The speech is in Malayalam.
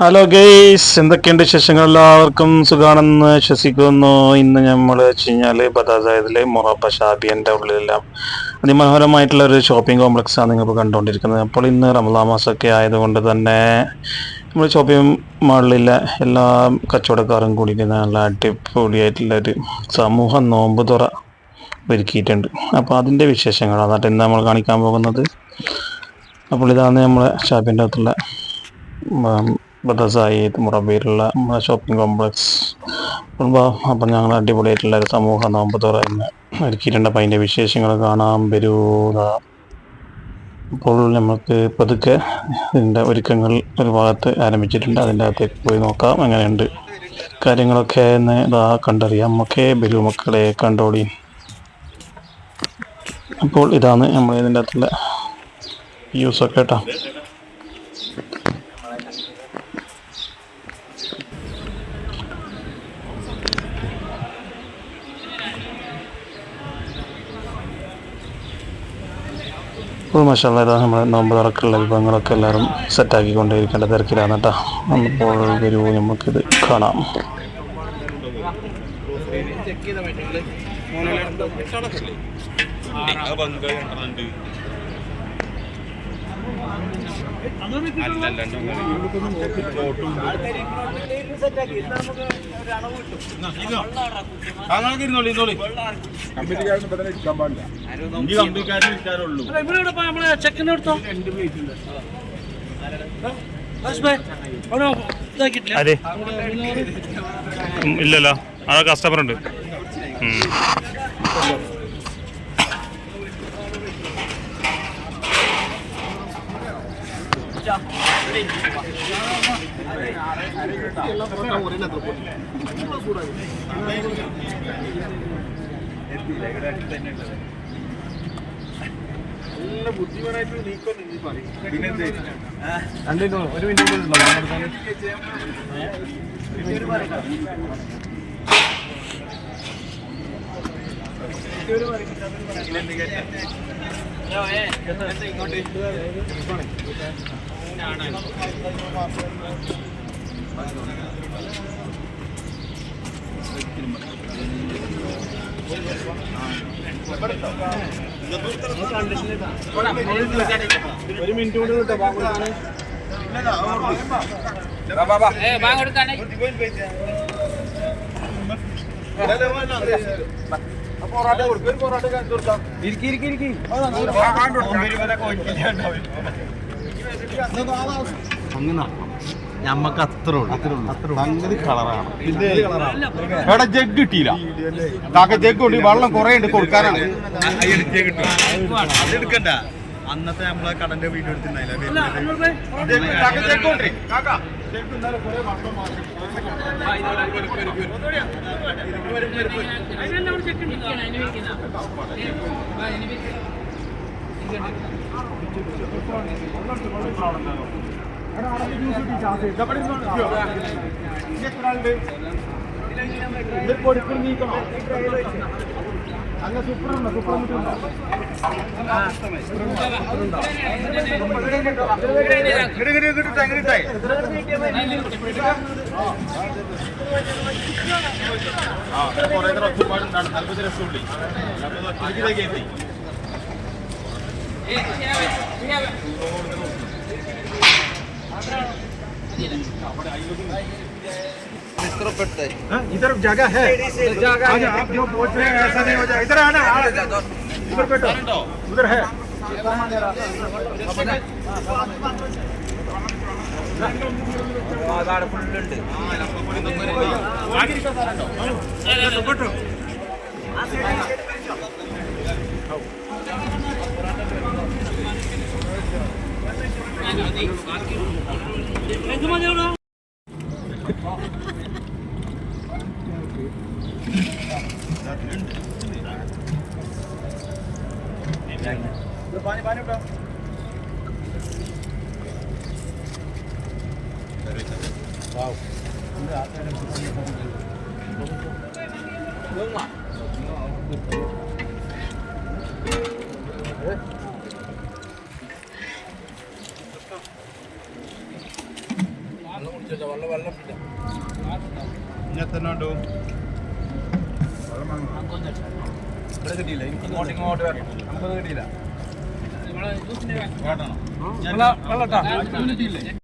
ഹലോ ഗെയ്സ്, എന്തൊക്കെയുണ്ട് വിശേഷങ്ങൾ? എല്ലാവർക്കും സുഖാണെന്ന് വിശ്വസിക്കുന്നു. ഇന്ന് നമ്മൾ വെച്ച് കഴിഞ്ഞാൽ ബദാസായതിലെ മൊറബ ഷാബിയൻ്റെ ഉള്ളിലെല്ലാം അതിമനോഹരമായിട്ടുള്ള ഒരു ഷോപ്പിംഗ് കോംപ്ലക്സ് ആണ് നിങ്ങൾ കണ്ടുകൊണ്ടിരിക്കുന്നത്. അപ്പോൾ ഇന്ന് റമദാൻ മാസമൊക്കെ ആയതുകൊണ്ട് തന്നെ നമ്മൾ ഷോപ്പിംഗ് മാളിലെ എല്ലാ കച്ചവടക്കാരും കൂടിയിട്ട് നല്ല അടിപൊളിയായിട്ടുള്ള ഒരു സമൂഹ നോമ്പ് തുറ ഒരുക്കിയിട്ടുണ്ട്. അപ്പോൾ അതിൻ്റെ വിശേഷങ്ങളാണ് എന്നിട്ട് ഇന്ന് നമ്മൾ കാണിക്കാൻ പോകുന്നത്. അപ്പോൾ ഇതാണ് നമ്മളെ ഷാപ്പിൻ്റെ അകത്തുള്ള ബദസായിദ് മുറബയിലുള്ള നമ്മുടെ ഷോപ്പിംഗ് കോംപ്ലക്സ്. അപ്പം ഞങ്ങൾ അടിപൊളിയായിട്ടുള്ള ഒരു സമൂഹ നോമ്പ് തുറന്ന് ഒരുക്കിയിട്ടുണ്ട്. അപ്പം അതിൻ്റെ വിശേഷങ്ങൾ കാണാൻ വരൂക. അപ്പോൾ നമുക്ക് പതുക്കെ ഇതിൻ്റെ ഒരുക്കങ്ങൾ ഒരു ഭാഗത്ത് ആരംഭിച്ചിട്ടുണ്ട്. അതിൻ്റെ അകത്തേക്ക് പോയി നോക്കാം എങ്ങനെയുണ്ട് കാര്യങ്ങളൊക്കെ എന്ന് കണ്ടറിയാം. ഒക്കെ ബലു മക്കളെ കണ്ടോളി. അപ്പോൾ ഇതാണ് നമ്മൾ ഇതിൻ്റെ അകത്തുള്ള യൂസൊക്കെ കേട്ടോ. ഇപ്പോൾ മാഷാഅല്ലാഹ് ഇതാ നമ്മുടെ നോമ്പ് തുറക്കുള്ള വിഭവങ്ങളൊക്കെ എല്ലാവരും സെറ്റാക്കിക്കൊണ്ടേയിരിക്കേണ്ട തിരക്കിലാണ് കേട്ടോ. അപ്പോൾ വരൂ നമുക്കിത് കാണാം. ഇല്ലല്ലോ, ആ കസ്റ്റമർ ഉണ്ട്. ബുദ്ധിമുട്ടായിട്ട് ഒരു മിനിറ്റ് ഒരു മിനിറ്റ് കൊണ്ട് കിട്ടാം. പൊറോട്ട കൊടുക്കും. പൊറോട്ട അങ്ങനെ ഞമ്മക്ക് അത്രേ ഉള്ളൂ. സംഗതി കളറാണ്. ഇവിടെ ജഗ് കിട്ടിയില്ല. ജഗ് കൊണ്ട് വെള്ളം കുറെ ഉണ്ട് കൊടുക്കാനാണ്. അതെടുക്കണ്ട. അന്നത്തെ നമ്മളെ കടന്റെ വീഡിയോ എടുത്തിട്ടുണ്ടായില്ല. അങ്ങ് സൂപ്പറുണ്ടോ? സൂപ്പർ इधर जगह है, आप जो पूछ रहे हैं ऐसा नहीं हो जाए. इधर आना, इधर बैठो, उधर है. पानी पानी उठा. वाव. കിട്ടിയില്ല ഇങ്ങോട്ട് വരണം നമുക്കത് കിട്ടിയില്ല